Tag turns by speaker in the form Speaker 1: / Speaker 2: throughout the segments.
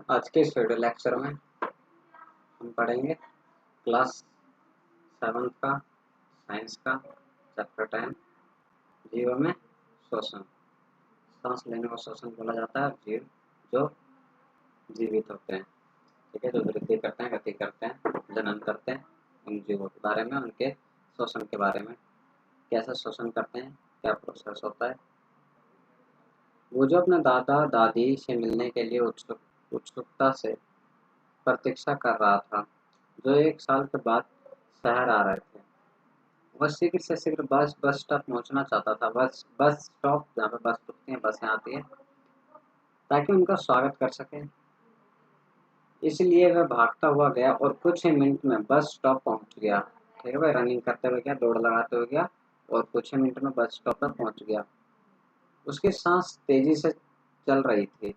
Speaker 1: आज के इस वीडियो लेक्चर में हम पढ़ेंगे क्लास 7 का साइंस का चैप्टर 10 जीवों में श्वसन। सांस लेने को श्वसन बोला जाता है। जीव जो जीवित होते हैं, ठीक है, जो वृद्धि करते हैं, गति करते हैं, जनन करते हैं, उन जीवों के बारे में, उनके श्वसन के बारे में, कैसे श्वसन करते हैं, क्या प्रोसेस होता है। वो जो अपने दादा दादी से मिलने के लिए उत्सुकता से प्रतीक्षा कर रहा था, जो 1 साल के बाद शहर आ रहे थे, वह शीघ्र से शीघ्र बस स्टॉप पहुंचना चाहता था। बस स्टॉप जहाँ पे बस रुकती है, बसें आती है, ताकि उनका स्वागत कर सके। इसलिए वह भागता हुआ गया और कुछ ही मिनट में बस स्टॉप पहुंच गया। ठीक है भाई, रनिंग करते हुए गया, दौड़ लगाते हुए गया और कुछ ही मिनट में बस स्टॉप पर पहुंच गया। उसकी सांस तेजी से चल रही थी।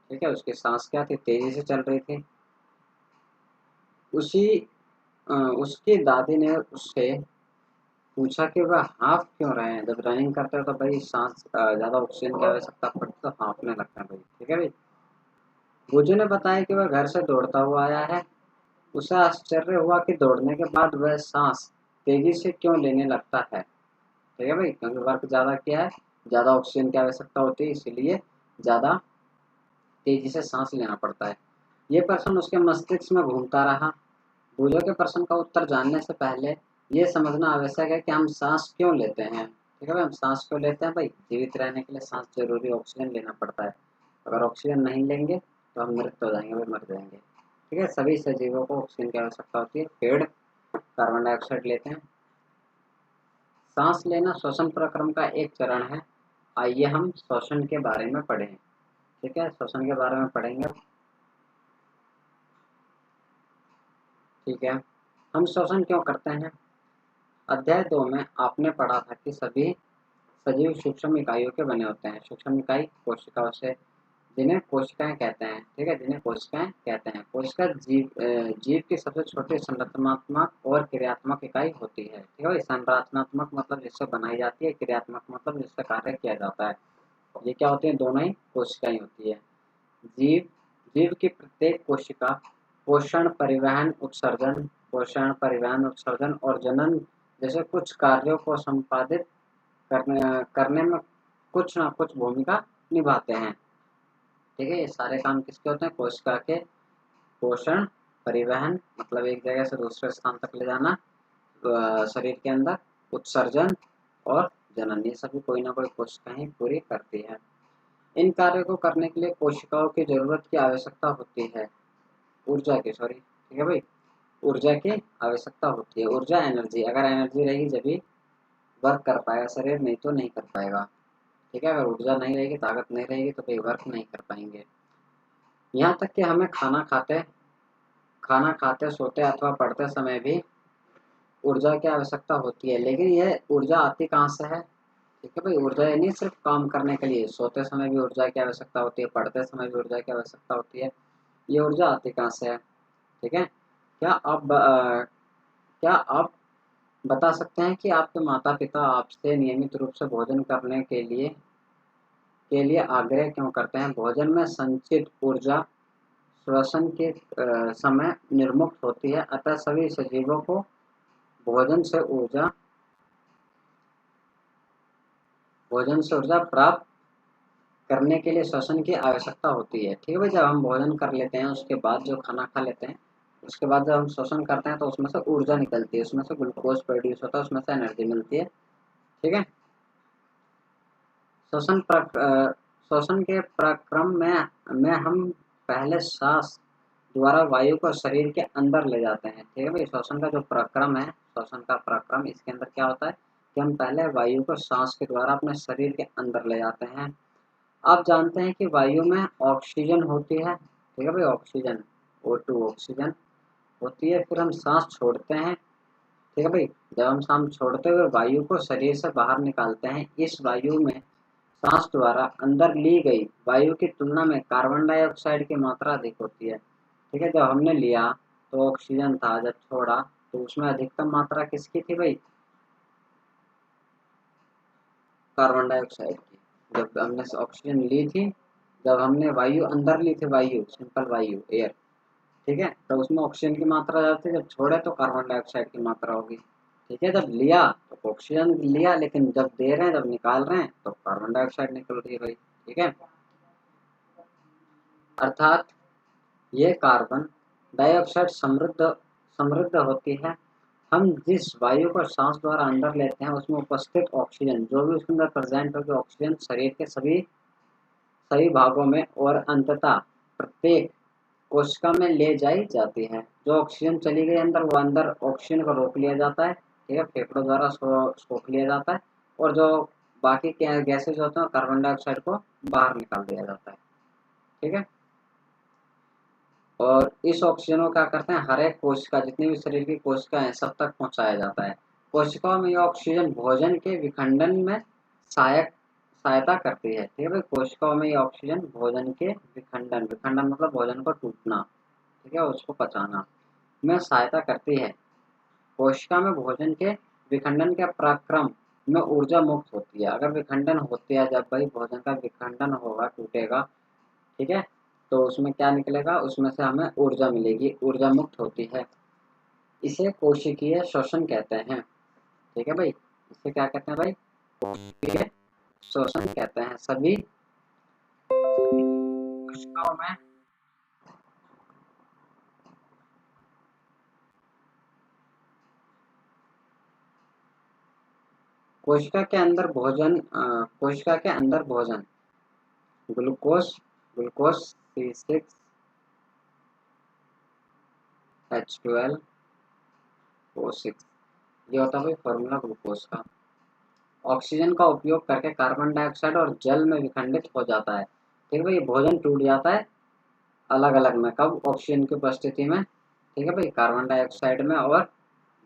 Speaker 1: ठीक है, उसकी सांस क्या थी? तेजी से चल रही थी। उसकी दादी ने उससे पूछा कि वह हाँफ क्यों रहे हैं। जब रनिंग करते हो तो भाई सांस ज़्यादा ऑक्सीजन की आवश्यकता पड़ती तो हाँफने लगता है भाई। ठीक है भाई। गुज्जू ने बताया कि वह घर से दौड़ता हुआ आया है। उसे आश्चर्य हुआ कि दौड़ने के बाद वह सांस तेजी से क्यों लेने लगता है। ठीक है भाई, क्योंकि वर्क ज़्यादा किया है, ज़्यादा ऑक्सीजन की आवश्यकता होती है, इसीलिए ज़्यादा तेजी से सांस लेना पड़ता है। ये प्रश्न उसके मस्तिष्क में घूमता रहा। गुज्जू के प्रश्न का उत्तर जानने से पहले ये समझना आवश्यक है कि हम सांस क्यों लेते हैं। ठीक है भाई, हम सांस क्यों लेते हैं? भाई जीवित रहने के लिए सांस जरूरी, ऑक्सीजन लेना पड़ता है। अगर ऑक्सीजन नहीं लेंगे तो हम मृत हो जाएंगे, भाई मर जाएंगे। ठीक है, सभी सजीवों को ऑक्सीजन की आवश्यकता होती है। पेड़ कार्बन डाइऑक्साइड लेते हैं। सांस लेना श्वसन प्रक्रम का एक चरण है। आइए हम श्वसन के बारे में पढ़ें। ठीक है, श्वसन के बारे में पढ़ेंगे। ठीक है, हम श्वसन क्यों करते हैं? अध्याय 2 में आपने पढ़ा था कि सभी सजीव सूक्ष्म इकाइयों के बने होते हैं। सूक्ष्म इकाई कोशिकाओं से, जिन्हें कोशिकाएं कहते हैं। ठीक है, जिन्हें कोशिकाएं कहते हैं। कोशिका जीव की सबसे छोटी संरचनात्मक और क्रियात्मक इकाई होती है। ठीक है, संरचनात्मक मतलब जिससे बनाई जाती है, क्रियात्मक मतलब जिससे कार्य किया जाता है। ये क्या होती है? दोनों ही कोशिकाएं होती है। जीव की प्रत्येक कोशिका पोषण, परिवहन, उत्सर्जन और जनन जैसे कुछ कार्यों को संपादित करने में कुछ ना कुछ भूमिका निभाते हैं। ठीक है, ये सारे काम किसके होते हैं? कोशिका के। पोषण, परिवहन मतलब एक जगह से दूसरे स्थान तक ले जाना शरीर के अंदर, उत्सर्जन और जनन, ये सभी कोई ना कोई कोशिका ही पूरी करती है। इन कार्यों को करने के लिए कोशिकाओं की जरूरत की आवश्यकता होती है। ठीक है भाई, ऊर्जा की आवश्यकता होती है। ऊर्जा, एनर्जी। अगर एनर्जी रहेगी जब वर्क कर पाएगा शरीर, नहीं तो नहीं कर पाएगा। ठीक है, अगर ऊर्जा नहीं रहेगी, ताकत नहीं रहेगी तो कोई वर्क नहीं कर पाएंगे। यहाँ तक कि हमें खाना खाते, सोते अथवा पढ़ते समय भी ऊर्जा की आवश्यकता होती है। लेकिन यह ऊर्जा आती कहाँ से है? ठीक है भाई, ऊर्जा ये नहीं सिर्फ काम करने के लिए, सोते समय भी ऊर्जा की आवश्यकता होती है, पढ़ते समय भी ऊर्जा की आवश्यकता होती है। ये ऊर्जा आती कहाँ से है? ठीक है, क्या आप बता सकते हैं कि आपके माता पिता आपसे नियमित रूप से भोजन करने के लिए आग्रह क्यों करते हैं? भोजन में संचित ऊर्जा श्वसन के समय निर्मुक्त होती है, अतः सभी सजीवों को भोजन से ऊर्जा प्राप्त करने के लिए श्वसन की आवश्यकता होती है। ठीक है भाई, जब हम भोजन कर लेते हैं, उसके बाद जो खाना खा लेते हैं, उसके बाद जब हम श्वसन करते हैं तो उसमें से ऊर्जा निकलती है, उसमें से ग्लूकोज प्रोड्यूस होता है, उसमें से एनर्जी मिलती है। ठीक है, श्वसन के प्रक्रम में हम पहले सांस द्वारा वायु को शरीर के अंदर ले जाते हैं। ठीक है भाई, श्वसन का जो प्रक्रम है, श्वसन का प्रक्रम, इसके अंदर क्या होता है कि हम पहले वायु को सांस के द्वारा अपने शरीर के अंदर ले जाते हैं। आप जानते हैं कि वायु में ऑक्सीजन होती है। ठीक है भाई, ऑक्सीजन O2 ऑक्सीजन होती है। फिर हम सांस छोड़ते हैं। ठीक है भाई, जब हम सांस छोड़ते हुए वायु को शरीर से बाहर निकालते हैं, इस वायु में सांस द्वारा अंदर ली गई वायु की तुलना में कार्बन डाइऑक्साइड की मात्रा अधिक होती है। ठीक है, जब हमने लिया तो ऑक्सीजन था, जब छोड़ा तो उसमें अधिकतम मात्रा किसकी थी भाई? कार्बन डाइऑक्साइड की। जब हमने ऑक्सीजन ली थी जब हमने वायु अंदर ली थी, वायु सिंपल वायु एयर, ठीक है, तो उसमें ऑक्सीजन की मात्रा ज़्यादा थी, जब छोड़े तो कार्बन डाइऑक्साइड की मात्रा होगी। ठीक है, जब लिया तो ऑक्सीजन लिया, लेकिन जब दे रहे हैं, जब निकाल रहे हैं तो कार्बन डाइऑक्साइड निकल रही है भाई। ठीक है, अर्थात ये कार्बन डाइऑक्साइड समृद्ध समृद्ध होती है। हम जिस वायु को सांस द्वारा अंदर लेते हैं उसमें उपस्थित ऑक्सीजन, जो भी उसके अंदर प्रेजेंट होगी ऑक्सीजन, शरीर के सभी सभी भागों में और अंततः प्रत्येक कोशिका में ले जाई जाती है। जो ऑक्सीजन चली गई अंदर, वो अंदर ऑक्सीजन को रोक लिया जाता है, ठीक है, फेफड़ों द्वारा सोख लिया जाता है, और जो बाकी गैसेज होते हैं कार्बन डाइऑक्साइड को बाहर निकाल दिया जाता है। ठीक है, और इस ऑक्सीजन को क्या करते हैं, हर एक कोशिका, जितनी भी शरीर की कोशिका है, सब तक पहुंचाया जाता है। कोशिकाओं में यह ऑक्सीजन भोजन के विखंडन में सहायक सहायता करती है। ठीक है भाई, कोशिकाओं में ये ऑक्सीजन भोजन के विखंडन, विखंडन मतलब भोजन को टूटना, ठीक है, उसको पचाना में सहायता करती है। कोशिका में भोजन के विखंडन के प्रक्रम में ऊर्जा मुक्त होती है। अगर विखंडन होती है, जब भाई भोजन का विखंडन होगा, टूटेगा, ठीक है, तो उसमें क्या निकलेगा, उसमें से हमें ऊर्जा मिलेगी, ऊर्जा मुक्त होती है। इसे कोशिकीय श्वसन कहते हैं। ठीक है भाई, इसे क्या कहते हैं भाई, कोशिकीय श्वसन कहते हैं। सभी कोशिकाओं में कोशिका के अंदर भोजन ग्लूकोज ग्लूकोज C6H12O6, ये होता है भाई फॉर्मूला ग्लूकोज का। ऑक्सीजन का उपयोग करके कार्बन डाइऑक्साइड और जल में विखंडित हो जाता है। ठीक है भाई, भोजन टूट जाता है अलग अलग में, कब, ऑक्सीजन की उपस्थिति में, ठीक है भाई, कार्बन डाइऑक्साइड में और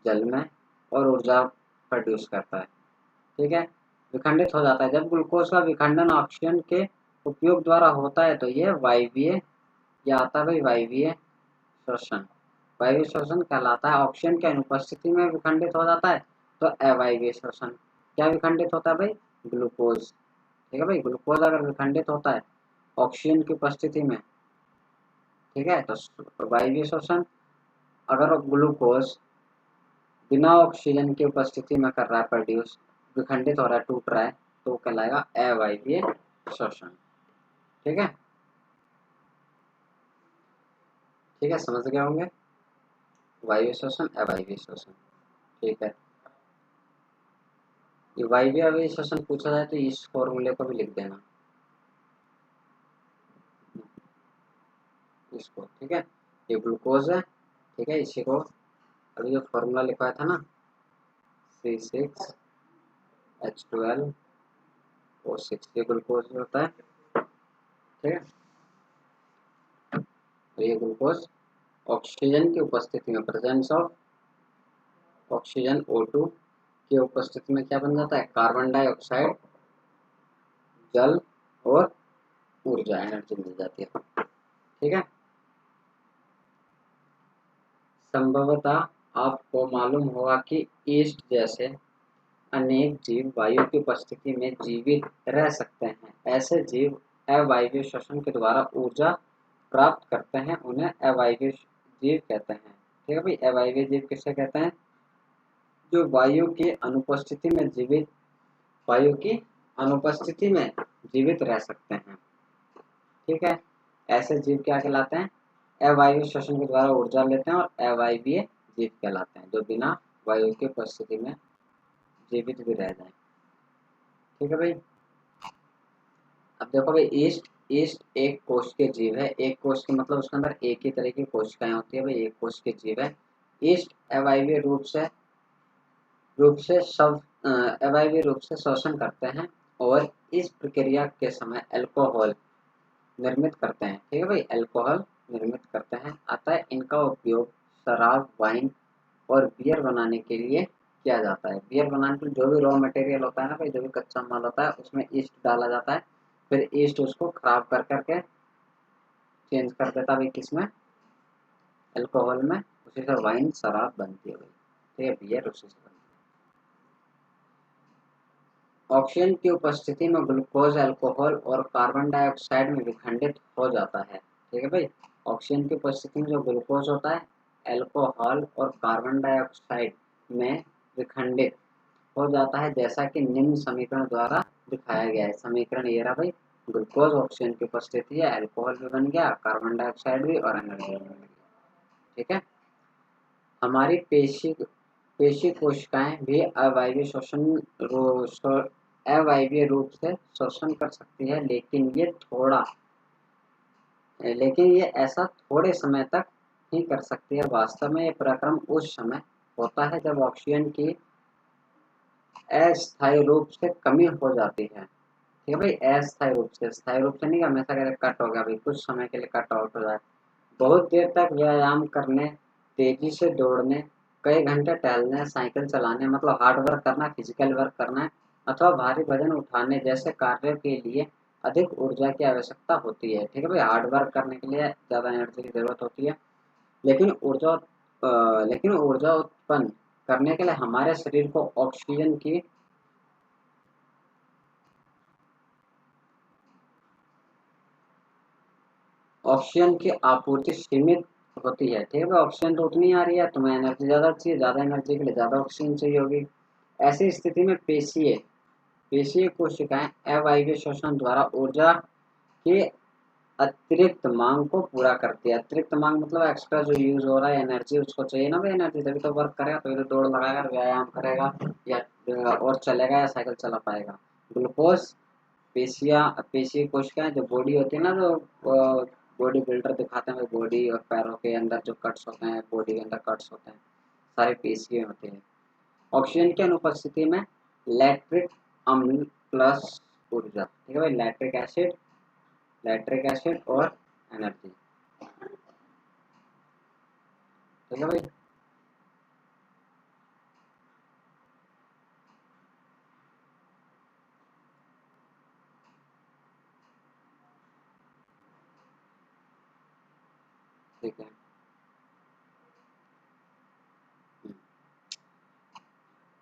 Speaker 1: जल में, और ऊर्जा प्रोड्यूस करता है। ठीक है, विखंडित हो जाता है। जब ग्लूकोज का विखंडन ऑक्सीजन के उपयोग द्वारा होता है तो ये वायवीय, या आता है भाई वायवीय श्वसन। वायवीय श्वसन कहलाता है। ऑक्सीजन की अनुपस्थिति में विखंडित हो जाता है तो अवायवीय श्वसन। क्या विखंडित होता है भाई, ग्लूकोज। ठीक है भाई, ग्लूकोज अगर विखंडित होता है ऑक्सीजन की उपस्थिति में, ठीक है, तो वायवीय श्वसन। अगर ग्लूकोज बिना ऑक्सीजन की उपस्थिति में कर रहा है प्रोड्यूस, विखंडित हो रहा है, टूट रहा है, तो कहलाएगा अवायवीय श्वसन। ठीक है, ठीक है, समझ गए होंगे, वायवीय श्वसन, अवायवीय श्वसन। ठीक है, ये वायवीय अवायवीय श्वसन पूछा जाए तो इस फॉर्मूले को भी लिख देना इसको। ठीक है, ये ग्लूकोज है, ठीक है, इसी को अभी जो फॉर्मूला लिखवाया था ना, C6H12O6, ये ग्लूकोज होता है। ठीक है, तो ये ग्लूकोज ऑक्सीजन की उपस्थिति में, प्रेजेंस ऑफ ऑक्सीजन O2 की उपस्थिति में क्या बन जाता है, कार्बन डाइऑक्साइड, जल और ऊर्जा, एनर्जी मिल जाती है। ठीक है, संभवतः आपको मालूम होगा कि ईस्ट जैसे अनेक जीव वायु की उपस्थिति में जीवित रह सकते हैं। ऐसे जीव अवायवीय श्वसन के द्वारा ऊर्जा प्राप्त करते हैं, उन्हें अवायवीय जीव कहते हैं। ठीक है भाई, अवायवीय जीव किसे कहते हैं, जो वायु की अनुपस्थिति में जीवित, वायु की अनुपस्थिति में जीवित रह सकते हैं। ठीक है, ऐसे जीव क्या कहलाते हैं, अवायवीय श्वसन के द्वारा ऊर्जा लेते हैं, और अवायवीय जीव कहलाते हैं जो बिना वायु की उपस्थिति में जीवित भी रह जाए। ठीक है भाई, अब देखो भाई, ईस्ट ईस्ट एक कोश के जीव है। एक कोश के मतलब उसके अंदर एक ही तरह की कोशिकाएं होती है भाई, एक कोश के जीव है। ईस्ट अवायवीय रूप से श्वसन करते हैं, और इस प्रक्रिया के समय अल्कोहल निर्मित करते हैं। ठीक है भाई, अल्कोहल निर्मित करते हैं, अतः इनका उपयोग शराब, वाइन और बियर बनाने के लिए किया जाता है। बियर बनाने के लिए जो भी रॉ मटेरियल होता है ना भाई, जो भी कच्चा माल होता है, उसमें ईस्ट डाला जाता है, फिर ईस्ट उसको खराब कर करके चेंज कर देता है भाई, किसमें, अल्कोहल में, उसी से वाइन, शराब बनती है भाई। ठीक है, बियर उसी से बनती ऑक्सीजन की उपस्थिति में ग्लूकोज अल्कोहल और कार्बन डाइऑक्साइड में विखंडित हो जाता है। ठीक है भाई, ऑक्सीजन की उपस्थिति में जो ग्लूकोज होता है, अल्कोहल और कार्बन डाइऑक्साइड में विखंडित हो जाता है, जैसा कि निम्न समीकरण द्वारा दिखाया गया है। समीकरण ये रहा भाई, ग्लूकोज ऑक्सीजन की उपस्थिति है, अल्कोहल भी बन गया, कार्बन डाइऑक्साइड भी और एनर्जी भी बन गई। ठीक है, हमारी पेशी कोशिकाएं भी अवायवीय रूप से शोषण कर सकती है, लेकिन ये ऐसा थोड़े समय तक ही कर सकती है। वास्तव में ये प्रक्रम उस समय होता है जब ऑक्सीजन की अस्थायी रूप से कमी हो जाती है। ठीक है भाई, अस्थायी रूप से, स्थायी रूप से नहीं, हमेशा कहते कट हो गया भाई, कुछ समय के लिए कट आउट हो जाए। बहुत देर तक व्यायाम करने, तेजी से दौड़ने, कई घंटे टहलने, साइकिल चलाने, मतलब हार्ड वर्क करना, फिजिकल वर्क करना अथवा भारी वजन उठाने जैसे कार्यों के लिए अधिक ऊर्जा की आवश्यकता होती है। ठीक है भाई, हार्ड वर्क करने के लिए ज़्यादा एनर्जी की जरूरत होती है, लेकिन ऊर्जा उत्पन्न करने के लिए हमारे शरीर को ऑक्सीजन की आपूर्ति सीमित होती है। ठीक है, ऑक्सीजन तो उतनी आ रही है, तुम्हें एनर्जी ज़्यादा चाहिए, ज़्यादा एनर्जी के लिए ज़्यादा ऑक्सीजन चाहिए होगी। ऐसी स्थिति में पेशीय कोशिकाएं अवायवीय शोषण द्वारा ऊर्जा की अतिरिक्त मांग को पूरा करती है। अतिरिक्त मांग मतलब एक्स्ट्रा जो यूज हो रहा है एनर्जी, उसको चाहिए ना भाई एनर्जी, तभी तो वर्क करेगा, तभी तो दौड़ लगाएगा, व्यायाम करेगा या और चलेगा या साइकिल चला पाएगा। ग्लूकोज पेशीय कोशिकाएं जो बॉडी होती है ना, जो बॉडी बिल्डर दिखाते हैं, बॉडी और पैरों के अंदर जो कट्स होते हैं, बॉडी के अंदर कट्स होते हैं, सारे पेशीय होते हैं। ऑक्सीजन की अनुपस्थिति में लैक्टिक अम्ल प्लस ऊर्जा। ठीक है भाई, लैक्टिक एसिड और एनर्जी। ठीक है भाई, ठीक है।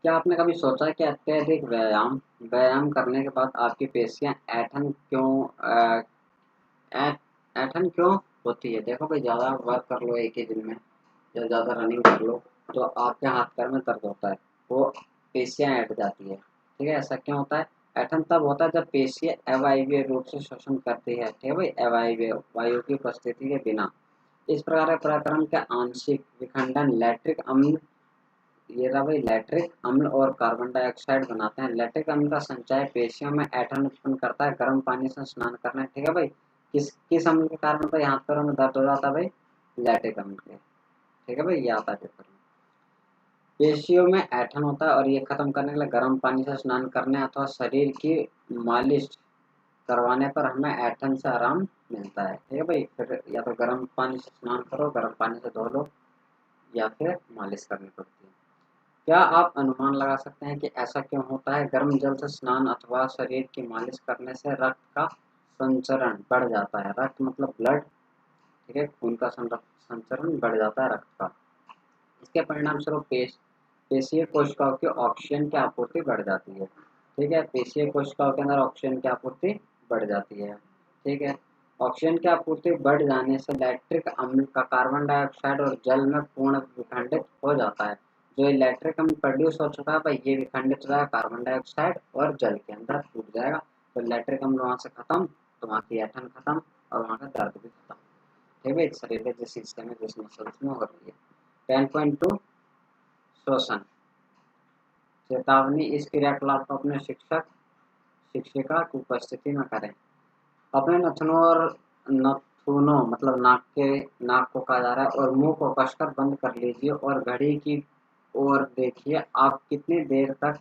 Speaker 1: क्या आपने कभी सोचा कि अत्यधिक व्यायाम करने के बाद आपकी पेशियां ऐंठन क्यों होती है? देखो भाई, ज़्यादा वर्क कर लो एक ही दिन में या ज़्यादा रनिंग कर लो तो आपके हाथ पैर में दर्द होता है, वो पेशियां ऐंठ जाती है। ठीक है, ऐसा क्यों होता है? ऐंठन तब होता है जब पेशियां अवायवीय रूप से शोषण करती है। ठीक है भाई, अवायवीय वायु की उपस्थिति के बिना। इस प्रकार के पराक्रम के आंशिक विखंडन लैक्टिक अम्ल, ये रहा भाई, लैक्टिक अम्ल और कार्बन डाइऑक्साइड बनाते हैं। लैक्टिक अम्ल का संचय पेशियों में ऐंठन उत्पन्न करता है। गर्म पानी से स्नान करना। ठीक है भाई, किस अम्ल के कारण भाई हाथ पैरों में दर्द हो जाता है भाई? लैक्टिक अम्ल के। ठीक है भाई, ये आता है पेपर में। पेशियों में ऐंठन होता है और ये खत्म करने के लिए गर्म पानी से स्नान करने अथवा शरीर की मालिश करवाने पर हमें ऐंठन से आराम मिलता है। ठीक है भाई, फिर या तो गर्म पानी से स्नान करो, गर्म पानी से धो लो, या फिर मालिश करनी पड़ती है। क्या आप अनुमान लगा सकते हैं कि ऐसा क्यों होता है? गर्म जल से स्नान अथवा शरीर की मालिश करने से रक्त का संचरण बढ़ जाता है। रक्त मतलब ब्लड। ठीक है, खून का संचरण बढ़ जाता है रक्त का। इसके परिणाम स्वरूप पेशीय कोशिकाओं की ऑक्सीजन की आपूर्ति बढ़ जाती है। ठीक है, पेशीय कोशिकाओं के अंदर ऑक्सीजन की आपूर्ति बढ़ जाती है। ठीक है, ऑक्सीजन की आपूर्ति बढ़ जाने से लैक्टिक अम्ल का कार्बन डाइऑक्साइड और जल में पूर्ण विखंडित हो जाता है। जो लैक्टिक अम्ल प्रोड्यूस हो चुका है भाई, ये विखंडित हो जाएगा कार्बन डाइऑक्साइड और जल के अंदर टूट जाएगा, तो लैक्टिक अम्ल वहाँ से खत्म, तो वहाँ की ऐंठन खत्म और वहाँ का दर्द भी खत्म। ठीक है, शरीर के जिस हिस्से में जिस मसल्स में हो रही है। 10.2 शोषण चेतावनी, इस क्रियाकलाप को अपने शिक्षिका की उपस्थिति में करें। अपने नथुनों मतलब नाक को कहा जा रहा है, और मुंह को कसकर बंद कर लीजिए और घड़ी की ओर देखिए। आप कितनी देर तक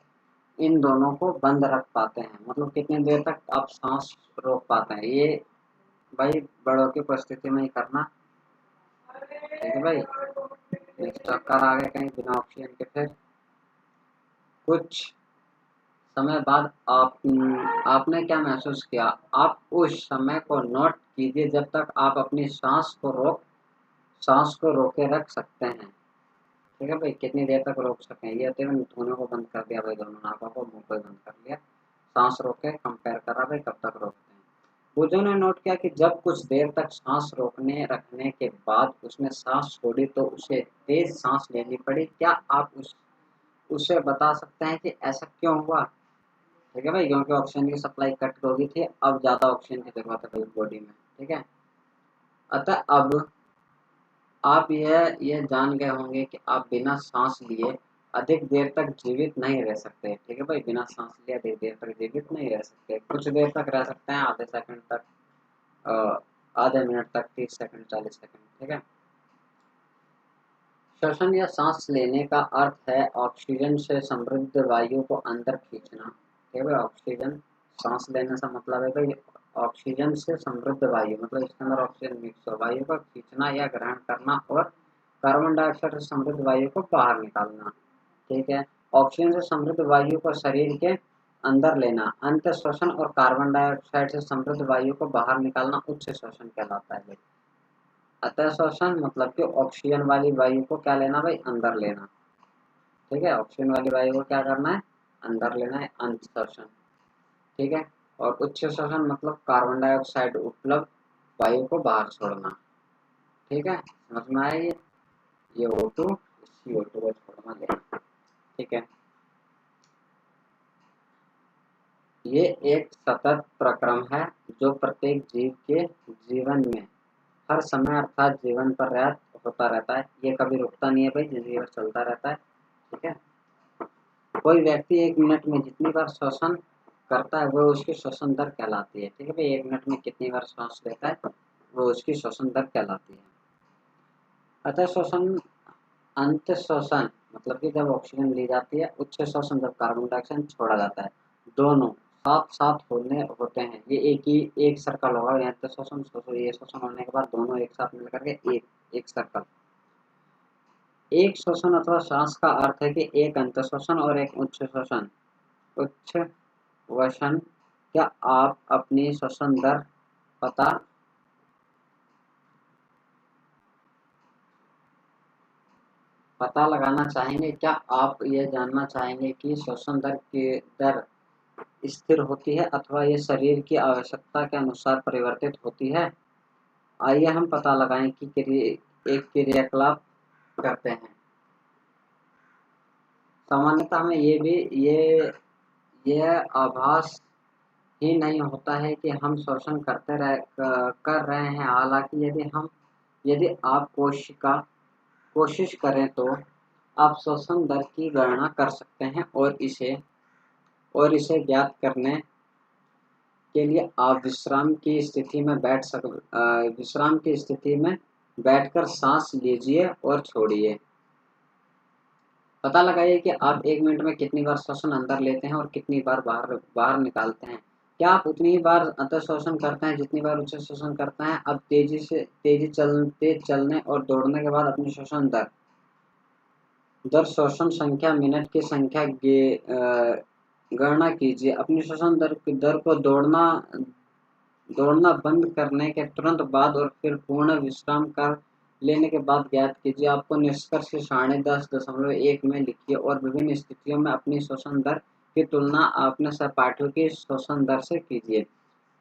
Speaker 1: इन दोनों को बंद रख पाते हैं, मतलब कितनी देर तक आप सांस रोक पाते हैं। ये भाई बड़ों की उपस्थिति में ही करना। ठीक है भाई, चक्कर आ गए कहीं बिना ऑक्सीजन के, फिर कुछ समय बाद आपने क्या महसूस किया? आप उस समय को नोट कीजिए जब तक आप अपनी सांस को रोके रख सकते हैं। ठीक है भाई, कितनी देर तक रोक सकते हैं? ये होते हैं, धुनों को बंद कर दिया भाई, दोनों नाकों को, मुंह को बंद कर लिया, सांस रोके कंपेयर करा भाई कब तक रोकते हैं। बुजुर्ग ने नोट किया कि जब कुछ देर तक सांस रोकने रखने के बाद उसने सांस छोड़ी तो उसे तेज सांस लेनी पड़ी। क्या आप उसे बता सकते हैं कि ऐसा क्यों हुआ? ठीक है भाई, क्योंकि ऑक्सीजन की सप्लाई कट हो गई थी, अब ज़्यादा ऑक्सीजन की जरूरत है भाई बॉडी में। ठीक है, अतः अब आप यह जान गए होंगे कि आप बिना सांस लिए अधिक देर तक जीवित नहीं रह सकते। ठीक है भाई, बिना सांस लिए अधिक देर तक जीवित नहीं रह सकते। कुछ देर तक रह सकते हैं, आधे सेकंड तक, आधे मिनट तक, 30 सेकंड, 40 सेकंड। ठीक है, श्वसन या सांस लेने का अर्थ है ऑक्सीजन से समृद्ध वायु को अंदर खींचना। ठीक है भाई, ऑक्सीजन सांस लेने से मतलब है भाई ऑक्सीजन से समृद्ध वायु, मतलब इसके अंदर ऑक्सीजन मिक्स हो, वायु को खींचना या ग्रहण करना और कार्बन डाइऑक्साइड से समृद्ध वायु को बाहर निकालना। ठीक है, ऑक्सीजन से समृद्ध वायु को शरीर के अंदर लेना अंत श्वसन और कार्बन डाइऑक्साइड से समृद्ध वायु को बाहर निकालना उच्च श्वसन कहलाता है भाई। अतः श्वसन मतलब कि ऑक्सीजन वाली वायु को क्या लेना भाई, अंदर लेना। ठीक है, ऑक्सीजन वाली वायु को क्या करना है, अंदर लेना है, अंत श्वसन। ठीक है, और उच्च श्वसन मतलब कार्बन डाइऑक्साइड उपलब्ध वायु को बाहर छोड़ना। ठीक है, समझ में आया ये O2 CO2 को छोड़ना लेना। ठीक है, ये एक सतत प्रक्रम है जो प्रत्येक जीव के जीवन में हर समय अर्थात जीवन पर होता रहता है। ये कभी रुकता नहीं है भाई, जिंदगी भर चलता रहता है। ठीक है, कोई व्यक्ति 1 मिनट में जितनी बार श्वसन करता है वो उसकी श्वसन दर कहलाती है। ठीक है भाई, 1 मिनट में कितनी बार सांस लेता है वो उसकी श्वसन दर कहलाती है। अतः श्वसन, अंत श्वसन मतलब कि जब ऑक्सीजन ली जाती है, उच्च श्वसन जब कार्बन डाइऑक्साइड छोड़ा जाता है, दोनों साथ साथ होते हैं। ये एक सर्कल होगा, अंत श्वसन ये श्वसन होने के बाद दोनों एक साथ मिलकर के एक सर्कल। एक श्वसन अथवा सांस का अर्थ है कि एक अंत श्वसन और एक उच्च श्वसन। उच्च वसन, क्या आप अपनी श्वसन दर पता लगाना चाहेंगे? क्या आप यह जानना चाहेंगे कि श्वसन दर की दर स्थिर होती है अथवा ये शरीर की आवश्यकता के अनुसार परिवर्तित होती है? आइए हम पता लगाएं कि एक क्रियाकलाप करते हैं। सामान्यतः हमें ये आभास ही नहीं होता है कि हम श्वसन कर रहे हैं। हालांकि यदि आप कोशिश करें तो आप श्वसन दर की गणना कर सकते हैं और इसे ज्ञात करने के लिए आप विश्राम की स्थिति में बैठकर सांस लीजिए और छोड़िए। पता लगाइए कि आप 1 मिनट में कितनी बार श्वसन अंदर लेते हैं और कितनी बार बाहर निकालते हैं। क्या आप उतनी ही बार अंतर श्वसन करते हैं जितनी बार उच्च श्वसन करते हैं? अब तेज चलने और दौड़ने के बाद अपनी श्वसन दर श्वसन संख्या मिनट की संख्या गणना कीजिए। अपनी श्वसन दर को दौड़ना बंद करने के तुरंत बाद और फिर पूर्ण विश्राम कर लेने के बाद ज्ञात कीजिए। आपको निष्कर्ष 10.1 में लिखिए और विभिन्न स्थितियों में अपनी श्वसन दर की तुलना अपने सहपाठियों की श्वसन दर से कीजिए।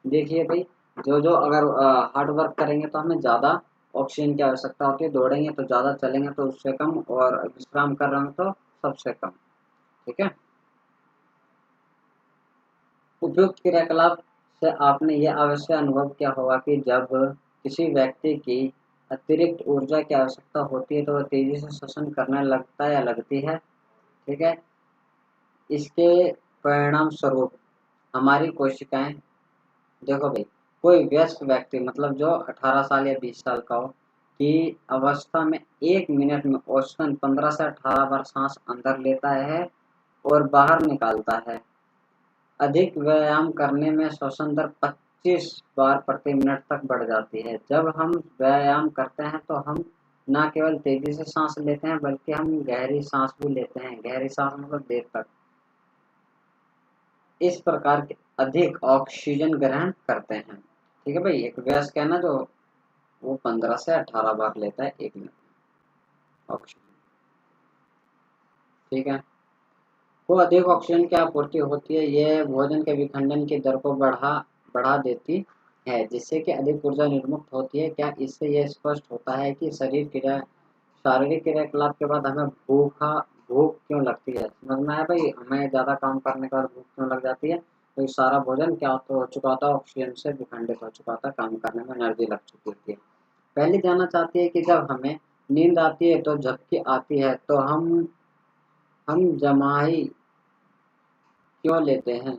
Speaker 1: देखिए भाई, जो अगर हार्ड वर्क करेंगे तो हमें ज़्यादा ऑक्सीजन की आवश्यकता होती है, दौड़ेंगे तो ज़्यादा, चलेंगे तो उससे कम, और विश्राम कर रहे हैं तो सबसे कम। ठीक है, उपयुक्त क्रियाकलाप से आपने यह अवश्य अनुभव किया होगा कि जब किसी व्यक्ति की अतिरिक्त ऊर्जा की आवश्यकता होती है तो वह तेजी से श्वसन करने लगता है या लगती है। ठीक है, इसके परिणाम स्वरूप हमारी कोशिकाएं, देखो भाई, कोई वयस्क व्यक्ति मतलब जो 18 साल या 20 साल का हो की अवस्था में 1 मिनट में औसतन 15 से 18 बार सांस अंदर लेता है और बाहर निकालता है। अधिक व्यायाम करने में श्वसन दर 25 बार प्रति मिनट तक बढ़ जाती है। जब हम व्यायाम करते हैं तो हम न केवल तेजी से सांस लेते हैं बल्कि हम गहरी सांस भी लेते हैं। गहरी सांस मतलब देर तक। इस प्रकार के अधिक ऑक्सीजन ग्रहण करते हैं। ठीक है भाई, एक वयस्क है ना जो वो 15 से 18 बार लेता है 1 मिनट में ऑक्सीजन। ठीक है, को अधिक ऑक्सीजन की आपूर्ति होती है। यह भोजन के विखंडन की दर को बढ़ा देती है, जिससे कि अधिक ऊर्जा निर्मुक्त होती है। क्या इससे यह स्पष्ट होता है कि शारीरिक क्रियाकलाप के बाद हमें भूख क्यों लगती है? समझ में आया भाई? हमें ज़्यादा काम करने के बाद भूख क्यों लग जाती है? तो सारा भोजन क्या तो हो चुका था, ऑक्सीजन से विखंडित हो चुका था, काम करने में एनर्जी लग चुकी होती है। पहले जानना चाहती है कि जब हमें नींद आती है तो झपकी आती है, तो हम जमाई क्यों लेते हैं?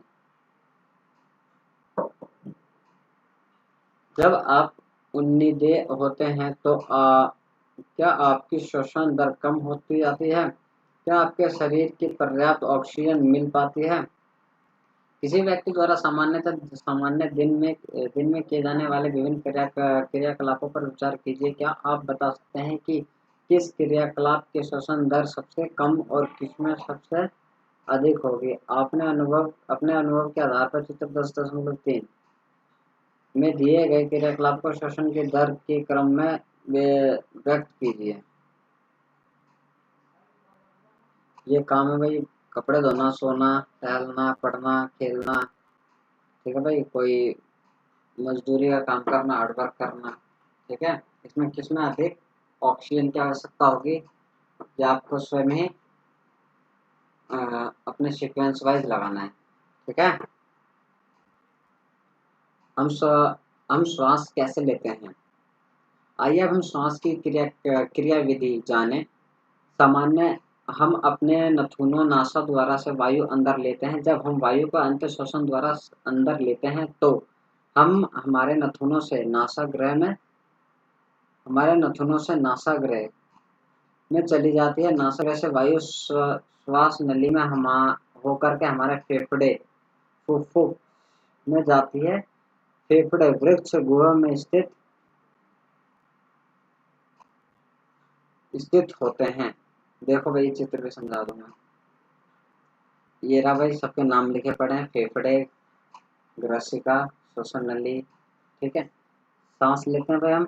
Speaker 1: जब आप उन्नीदे होते हैं तो क्या आपकी श्वसन दर कम होती जाती है? क्या आपके शरीर की पर्याप्त ऑक्सीजन मिल पाती है? किसी व्यक्ति द्वारा सामान्य दिन में किए जाने वाले विभिन्न क्रियाकलापों पर विचार कीजिए। क्या आप बता सकते हैं कि किस क्रियाकलाप की श्वसन दर सबसे कम और किसमें सबसे अधिक होगी? अपने अनुभव के आधार पर चित्र 10.3 में दिए गए क्रियाकलाप को श्वसन की दर के क्रम में व्यक्त कीजिए। ये काम है भाई, कपड़े धोना, सोना, टहलना, पढ़ना, खेलना, ठीक है भाई, कोई मजदूरी का काम करना, हार्डवर्क करना, ठीक है। इसमें किसमें अधिक ऑक्सीजन की आवश्यकता होगी, या आपको स्वयं ही अपने सीक्वेंस वाइज लगाना है, ठीक है। हम श्वास कैसे लेते हैं? आइए अब हम श्वास की क्रिया विधि जाने। सामान्य हम अपने नथुनों नासा द्वारा से वायु अंदर लेते हैं। जब हम वायु को अंत श्वसन द्वारा अंदर लेते हैं तो हम हमारे नथुनों से नासाग्रह में चली जाती है। नासाग्रह से वायु श्वास नली में होकर के हमारे फेफड़े फुफ्फुस में जाती है। फेफड़े वृक्ष गुहा में स्थित होते हैं। देखो भाई, चित्र भी समझा दूंगा। ये रहा भाई, सबके नाम लिखे पड़े हैं, फेफड़े, ग्रसिका, श्वसन नली, ठीक है। सांस लेते हैं भाई हम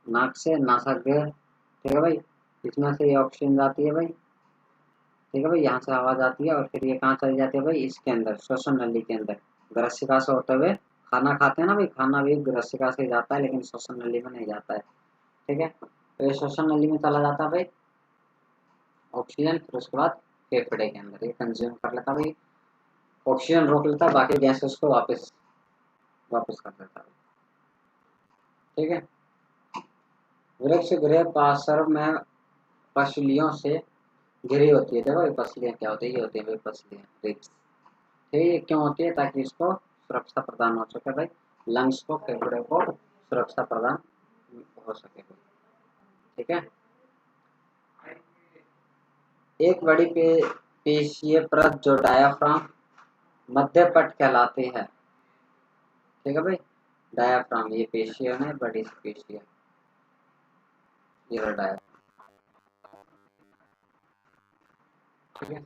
Speaker 1: नाक से, नासाग्र, ठीक है भाई। इसमें से ये ऑक्सीजन जाती है भाई, ठीक है भाई, यहाँ से आवाज आती है और फिर ये कहाँ चली जाती है भाई, इसके अंदर, श्वसन नली के अंदर। ग्रसिका से होते हुए खाना खाते हैं ना भाई, खाना भी ग्रसिका से जाता है, लेकिन श्वसन नली में नहीं जाता है, ठीक है। तो ये श्वसन नली में चला जाता है भाई ऑक्सीजन, फिर उसके बाद फेफड़े के अंदर ये कंज्यूम कर लेता भाई, ऑक्सीजन रोक लेता, बाकी गैसेस को वापस कर देता है, ठीक है। वृक्ष गृह पार्श्व में पसलियों से घिरी होती है। देखो ये पसलियाँ क्या होती है, ये होती है भाई पसलियाँ, रिब्स, ठीक है। ये क्यों होती है? ताकि इसको सुरक्षा प्रदान हो सके भाई, लंग्स को, फेफड़े को सुरक्षा प्रदान हो सके, ठीक है। एक बड़ी पेशीय परत जो डायाफ्राम मध्य पट कहलाती है, ठीक है भाई। डायाफ्राम ये पेशी है, बड़ी पेशी है, ये रहा डायाफ्राम, ठीक है।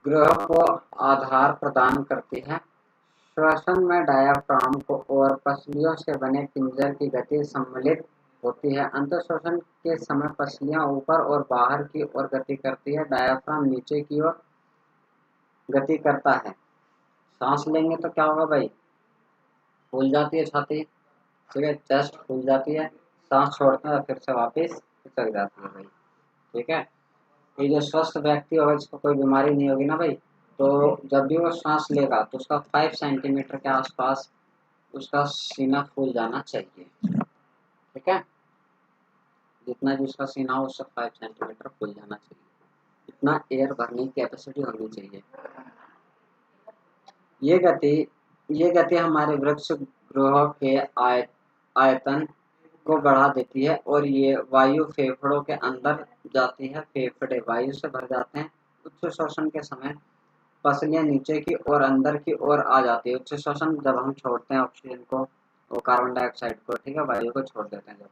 Speaker 1: ग्रह को आधार प्रदान करती है। श्वसन में डायाफ्राम को और पसलियों से बने पिंजर की गति सम्मिलित होती है। अंतःश्वसन के समय पसलियां ऊपर और बाहर की ओर गति करती है, डायाफ्राम नीचे की ओर गति करता है। सांस लेंगे तो क्या होगा भाई, फूल जाती है छाती, ठीक है, चेस्ट फूल जाती है, सांस छोड़ते हैं फिर से वापस चल जाती है भाई, ठीक है। ये जो स्वस्थ व्यक्ति होगा, जिसको कोई बीमारी नहीं होगी ना भाई, तो जब भी वो सांस लेगा तो उसका 5 सेंटीमीटर के आसपास उसका सीना फूल जाना चाहिए, ठीक है। जितना भी उसका सीना हो उससे 5 सेंटीमीटर फूल जाना चाहिए, इतना एयर भरने की कैपेसिटी होनी चाहिए। ये गति हमारे वृक्ष ग्रह के आयतन को बढ़ा देती है और ये वायु फेफड़ों के अंदर जाती है, फेफड़े वायु से भर जाते हैं। उच्च श्वसन के समय पसलियां नीचे की और अंदर की ओर आ जाती है। उच्च श्वसन जब हम छोड़ते हैं ऑक्सीजन को और कार्बन डाइऑक्साइड को, ठीक है, वायु को छोड़ देते हैं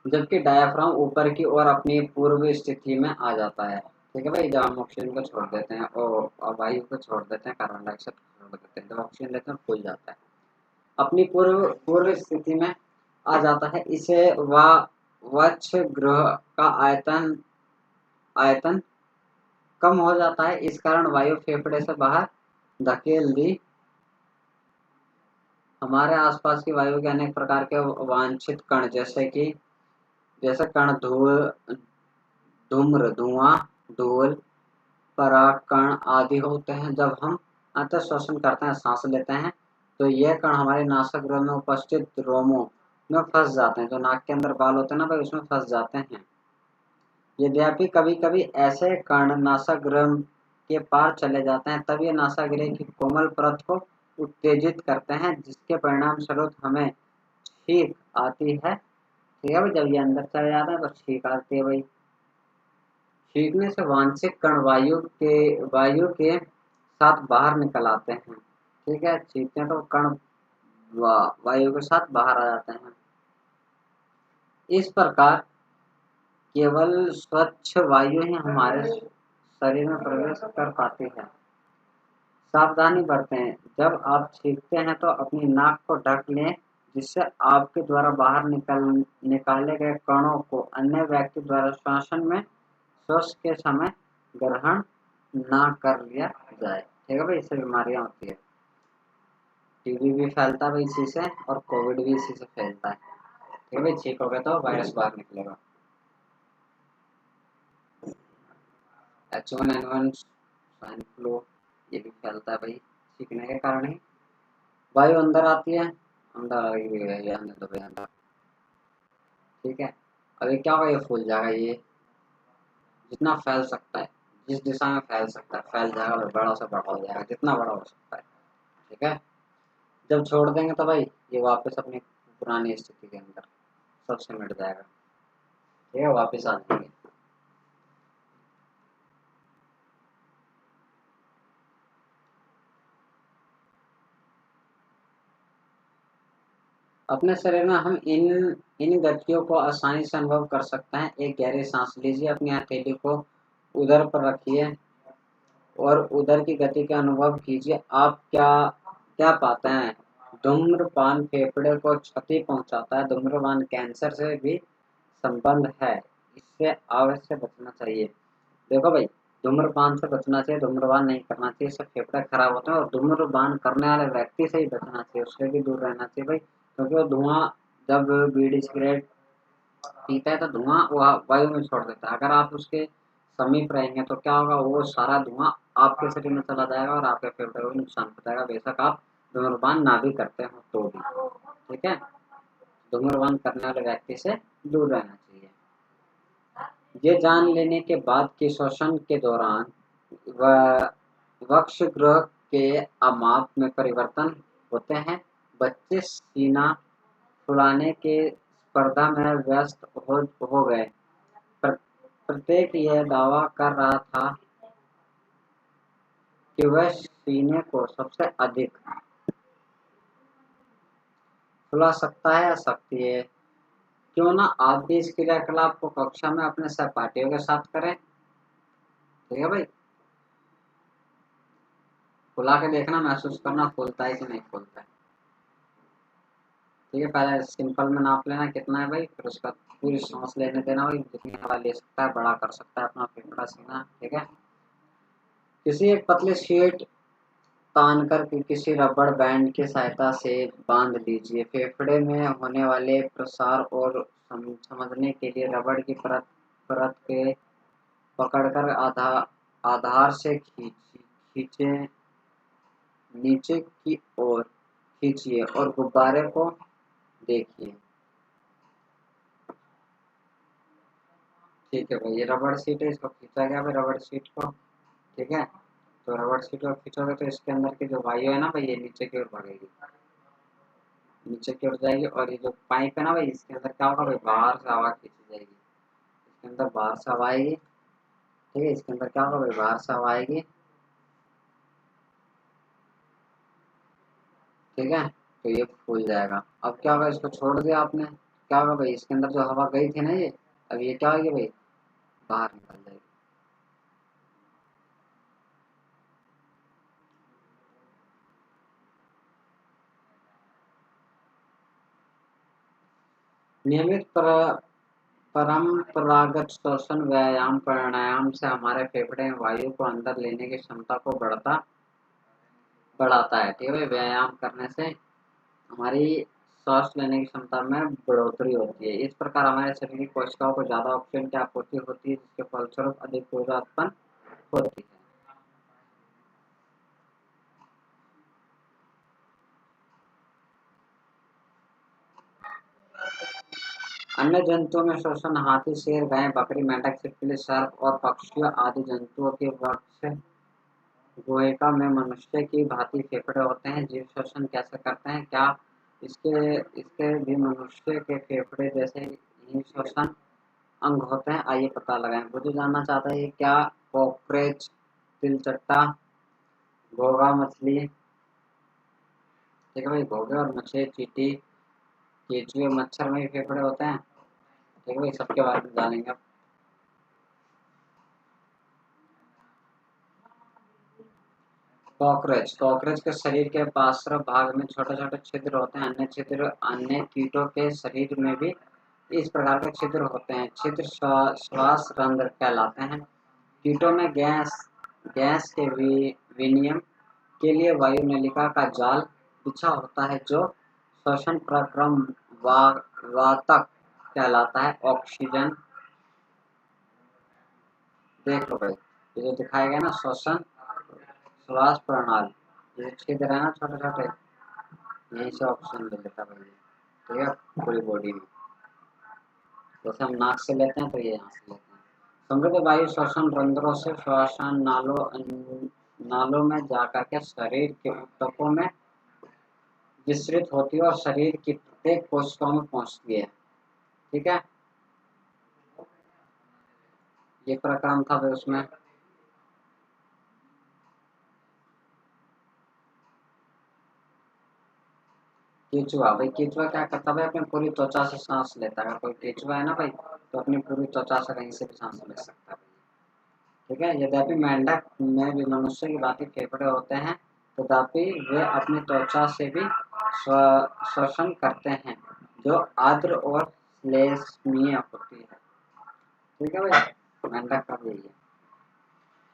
Speaker 1: जबकि डायाफ्राम ऊपर की ओर अपनी पूर्व स्थिति में आ जाता है, ठीक है भाई। जब हम ऑक्सीजन को छोड़ देते हैं और वायु को छोड़ देते हैं, कार्बन डाइऑक्साइड को छोड़ देते हैं, जब ऑक्सीजन लेते हैं फूल जाता है, अपनी पूर्व स्थिति में आ जाता है। इसे वक्ष ग्रह का आयतन आयतन कम हो जाता है। इस कारण वायु फेफड़े से बाहर धकेल दी। हमारे आसपास की वायु के अनेक प्रकार के वांछित कण जैसे कण धूम्र, धुआं, धूल, परागकण आदि होते हैं। जब हम अंतः श्वसन करते हैं, सांस लेते हैं, तो यह कण हमारे नासक ग्रह में उपस्थित रोमों में फंस जाते हैं। जो नाक के अंदर बाल होते हैं ना भाई, उसमें फंस जाते हैं। यद्यपि कभी कभी ऐसे कण नासाग्र के पार चले जाते हैं, तब ये नासाग्र की कोमल परत को उत्तेजित करते हैं, जिसके परिणाम स्वरूप हमें छींक आती है। ठीक है भाई, जब ये अंदर चले जाते हैं तो छींक आती है भाई। छींकने से वांछित कण वायु के साथ बाहर निकल आते हैं। ठीक है, छींकते तो कण वायु के साथ बाहर आ जाते हैं। इस प्रकार केवल स्वच्छ वायु ही हमारे शरीर में प्रवेश कर पाती है। सावधानी बरतें, जब आप छींकते हैं तो अपनी नाक को ढक लें, जिससे आपके द्वारा बाहर निकाले गए कणों को अन्य व्यक्ति द्वारा श्वास के समय ग्रहण ना कर लिया जाए। ठीक है भाई, इससे बीमारियां होती है। टीबी भी फैलता है भाई इसी से, और कोविड भी इसी से फैलता है। ठीक है भाई, छींकोगे तो वायरस बाहर निकलेगा। H1N1 स्वाइन फ्लू ये भी फैलता है भाई छींकने के कारण ही। वायु अंदर आती है, अंदर आ गई है, ये आने दो भाई अंदर। ठीक है, अभी क्या होगा, ये फूल जाएगा। ये जितना फैल सकता है, जिस दिशा में फैल सकता है फैल जाएगा, बड़ा से बड़ा हो जाएगा, जितना बड़ा हो सकता है। ठीक है, जब छोड़ देंगे तो भाई ये वापस अपनी पुरानी स्थिति के अंदर सबसे मिट जाएगा। ठीक है, वापस आ जाएंगे। अपने शरीर में हम इन गतियों को आसानी से अनुभव कर सकते हैं। एक गहरी सांस लीजिए, अपनी हथेली को उदर पर रखिए और उदर की गति का अनुभव कीजिए। आप क्या क्या पाते हैं? धूम्रपान फेफड़े को क्षति पहुंचाता है। धूम्रपान कैंसर से भी संबंध है, इससे अवश्य बचना चाहिए। देखो भाई, धूम्रपान से बचना चाहिए, धूम्रपान नहीं करना चाहिए, इससे फेफड़े खराब होते हैं। और धूम्रपान करने वाले व्यक्ति से ही बचना चाहिए, उससे भी दूर रहना चाहिए भाई, क्योंकि वो धुआं जब बीड़ी सिगरेट पीता है तो धुआं वायु में छोड़ देता है। अगर आप उसके समीप रहेंगे तो क्या होगा, वो सारा धुआं आपके शरीर में चला जाएगा और आपके फेफड़े को नुकसान पहुंचाएगा, बेशक आप धूम्रपान ना भी करते हो तो भी। ठीक है, धूम्रपान करने वाले व्यक्ति से दूर रहना चाहिए। ये जान लेने के बाद कि श्वसन के दौरान वक्षगृह के अमाप में परिवर्तन होते हैं, बच्चे सीना फुलाने के स्पर्धा में व्यस्त हो गए। प्रत्येक यह दावा कर रहा था कि वह सीने को सबसे अधिक फुला सकता है या सकती है। क्यों ना आप भी इस क्रियाकलाप को कक्षा में अपने सहपाठियों के साथ करें। ठीक है भाई, फुला के देखना, महसूस करना फूलता है कि नहीं फूलता है। ठीक है, पहले सिंपल में नाप लेना कितना है भाई, फिर उसका पूरी सांस लेने देना भाई, जितनी हवा ले सकता है बड़ा कर सकता है अपना फेफड़ा सीना। ठीक है, किसी एक पतली शीट तान कर किसी रबड़ बैंड की सहायता से बांध लीजिए। फेफड़े में होने वाले प्रसार और समझने के लिए रबड़ की परत परत के पकड़कर आधार से खींचे नीचे की ओर खींचिए और गुब्बारे को देखिए। ठीक है भाई, ये रबड़ सीट है, इसको खींचा गया भाई रबड़ सीट को। ठीक है, तो रबड़ सीट को खींचोगे तो इसके अंदर की जो वायु है ना भाई, ये नीचे की ओर भागेगी, नीचे की ओर जाएगी। और ये जो पाइप है ना भाई, इसके अंदर क्या होगा भाई, बाहर से हवा खींची जाएगी। इसके अंदर बाहर से हवा आएगी। ठीक है, इसके अंदर क्या होगा भाई, बाहर से हवा आएगी। ठीक है, तो ये फूल जाएगा। अब क्या होगा, इसको छोड़ दिया आपने, क्या होगा भाई, इसके अंदर जो हवा गई थी ना ये, अब ये क्या होगी भाई, बाहर निकल जाएगी। नियमित परंपरागत श्वसन व्यायाम प्राणायाम से हमारे फेफड़े में वायु को अंदर लेने की क्षमता को बढ़ाता है। ठीक है, व्यायाम करने से हमारी सांस लेने की क्षमता में बढ़ोतरी होती है। इस प्रकार हमारे शरीर की कोशिकाओं को ज्यादा ऑक्सीजन की आपूर्ति होती है, जिसके फलस्वरूप अधिक ऊर्जा उत्पन्न होती है। अन्य जंतुओं में श्वसन हाथी, शेर, गाय, बकरी, मेंढक, छिपकली, सर्प और पक्षियों आदि जंतुओं के वक्ष गुहिका में मनुष्य की भांति फेफड़े होते हैं। जीव श्वसन कैसे करते हैं? क्या इसके इसके भी मनुष्य के फेफड़े जैसे ही श्वसन अंग होते हैं? आइए पता लगाएं। मुझे जानना चाहता है क्या कॉकरोच, तिलचट्टा, घोंघा मछली, ठीक है भाई, घोंघे और मछली, चींटी, केंचुए, मच्छर में भी फेफड़े होते हैं। ठीक है भाई, सबके बारे में जानेंगे अब। कॉकरोच के शरीर के पार्श्व भाग में छोटे छोटे छिद्र होते हैं। अन्य कीटों के शरीर में भी इस प्रकार के छिद्र होते हैं। छिद्र श्वास रंध्र कहलाते हैं। कीटों में गैस के विनिमय के लिए वायु नलिका का जाल बिछा होता है, जो श्वसन प्रक्रम वातक कहलाता है। ऑक्सीजन, देख लो भाई, ये जो दिखाया गया ना, श्वसन श्वास प्रणाली, ये छिद्र है ना छोटे छोटे, यहीं से ऑक्सीजन ले लेता भाई। ठीक है, पूरी बॉडी में, जैसे हम नाक से लेते हैं तो ये यहाँ से लेते हैं। समृद्ध वायु श्वसन रंध्रों से श्वसन नालों में जाकर के शरीर के ऊतकों में विस्तृत होती है और शरीर की प्रत्येक कोशिकाओं में पहुंचती है। ठीक है, ये प्रक्रम था भाई उसमें। केचुआ भाई, केचुआ क्या करता है? अपनी पूरी त्वचा से सांस लेता है। कोई केचुआ है ना भाई, तो अपनी पूरी त्वचा से कहीं से भी सांस ले सकता है। ठीक है, यद्यपि मेंढक में भी मनुष्य की भांति फेफड़े होते हैं, तथापि वे अपनी त्वचा से भी श्वसन करते हैं, जो आर्द्र और श्लेष्मीय होती है। ठीक है भाई, मेंढक का भी यही है,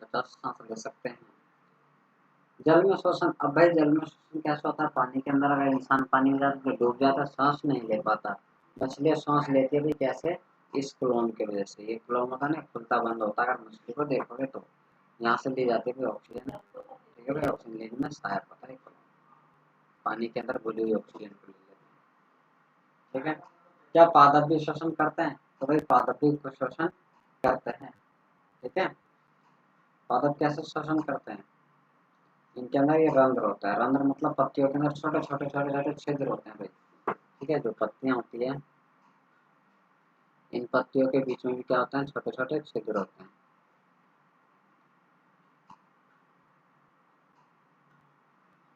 Speaker 1: त्वचा से सांस ले सकते हैं। जल में श्वसन, अब भाई जल में श्वसन कैसे होता है? पानी के अंदर अगर इंसान पानी में जाता है तो डूब जाता है, सांस नहीं ले पाता। मछलियाँ सांस लेती है भी कैसे? इस क्लोन की वजह से। ये क्लोन होता है ना, खुलता बंद होता है। अगर मछली को देखोगे तो यहाँ से ली जाती है ऑक्सीजन। ठीक है भाई, ऑक्सीजन लेने में सहायक होता है क्लोन, पानी के अंदर घुली हुई ऑक्सीजन को ले लेते हैं। ठीक है, क्या पादप भी श्वसन करते हैं? तो भाई पादप भी श्वसन करते हैं। ठीक है, पादप कैसे श्वसन करते हैं? इनके अंदर ये रंध्र होता है। रंध्र मतलब पत्तियों के अंदर छोटे छोटे छोटे छोटे छिद्र होते हैं भाई। ठीक है, जो पत्तियां होती है, इन पत्तियों के बीच में भी क्या होता है? छोटे छोटे छिद्र होते हैं।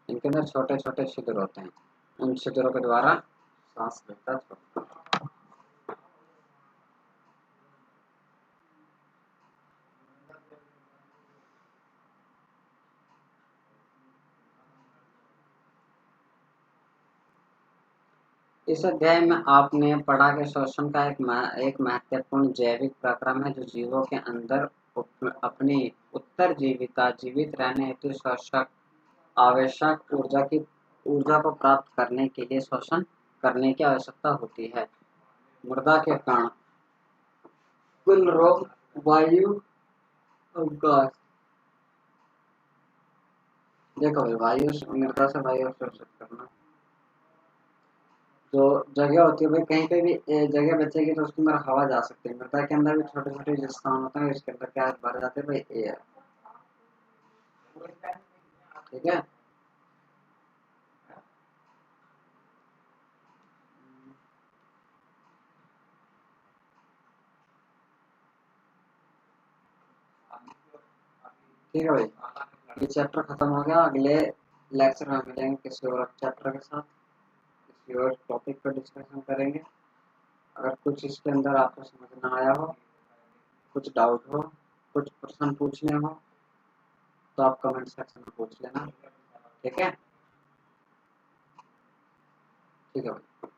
Speaker 1: इनके अंदर छोटे छोटे छिद्र होते हैं, उन छिद्रों के द्वारा सांस लेता है। इस अध्याय में आपने पढ़ा कि श्वसन का एक महत्वपूर्ण जैविक प्रक्रम है, जो जीवों के अंदर अपनी उत्तरजीविता जीवित रहने हेतु श्वसन आवश्यक ऊर्जा को प्राप्त करने के लिए श्वसन करने की आवश्यकता होती है। मृदा के कण, कुल रोग, वायु, अवकाश। देखो भाई, वायु मृदा से वायु अवशोषित करना, जो जगह होती है भाई, कहीं पे भी जगह बचेगी तो उसके अंदर हवा जा सकती है। मृदा के अंदर भी छोटे छोटे जो स्थान होते हैं, इसके अंदर क्या भर जाते हैं भाई? एयर। ठीक है, ठीक है भाई, ये चैप्टर खत्म हो गया। अगले लेक्चर में मिलेंगे किसी और चैप्टर के साथ, किसी और टॉपिक पर डिस्कशन करेंगे। अगर कुछ इसके अंदर आपको समझ ना आया हो, कुछ डाउट हो, कुछ प्रश्न पूछने हो, तो आप कमेंट सेक्शन में पूछ लेना। ठीक है, ठीक है भाई।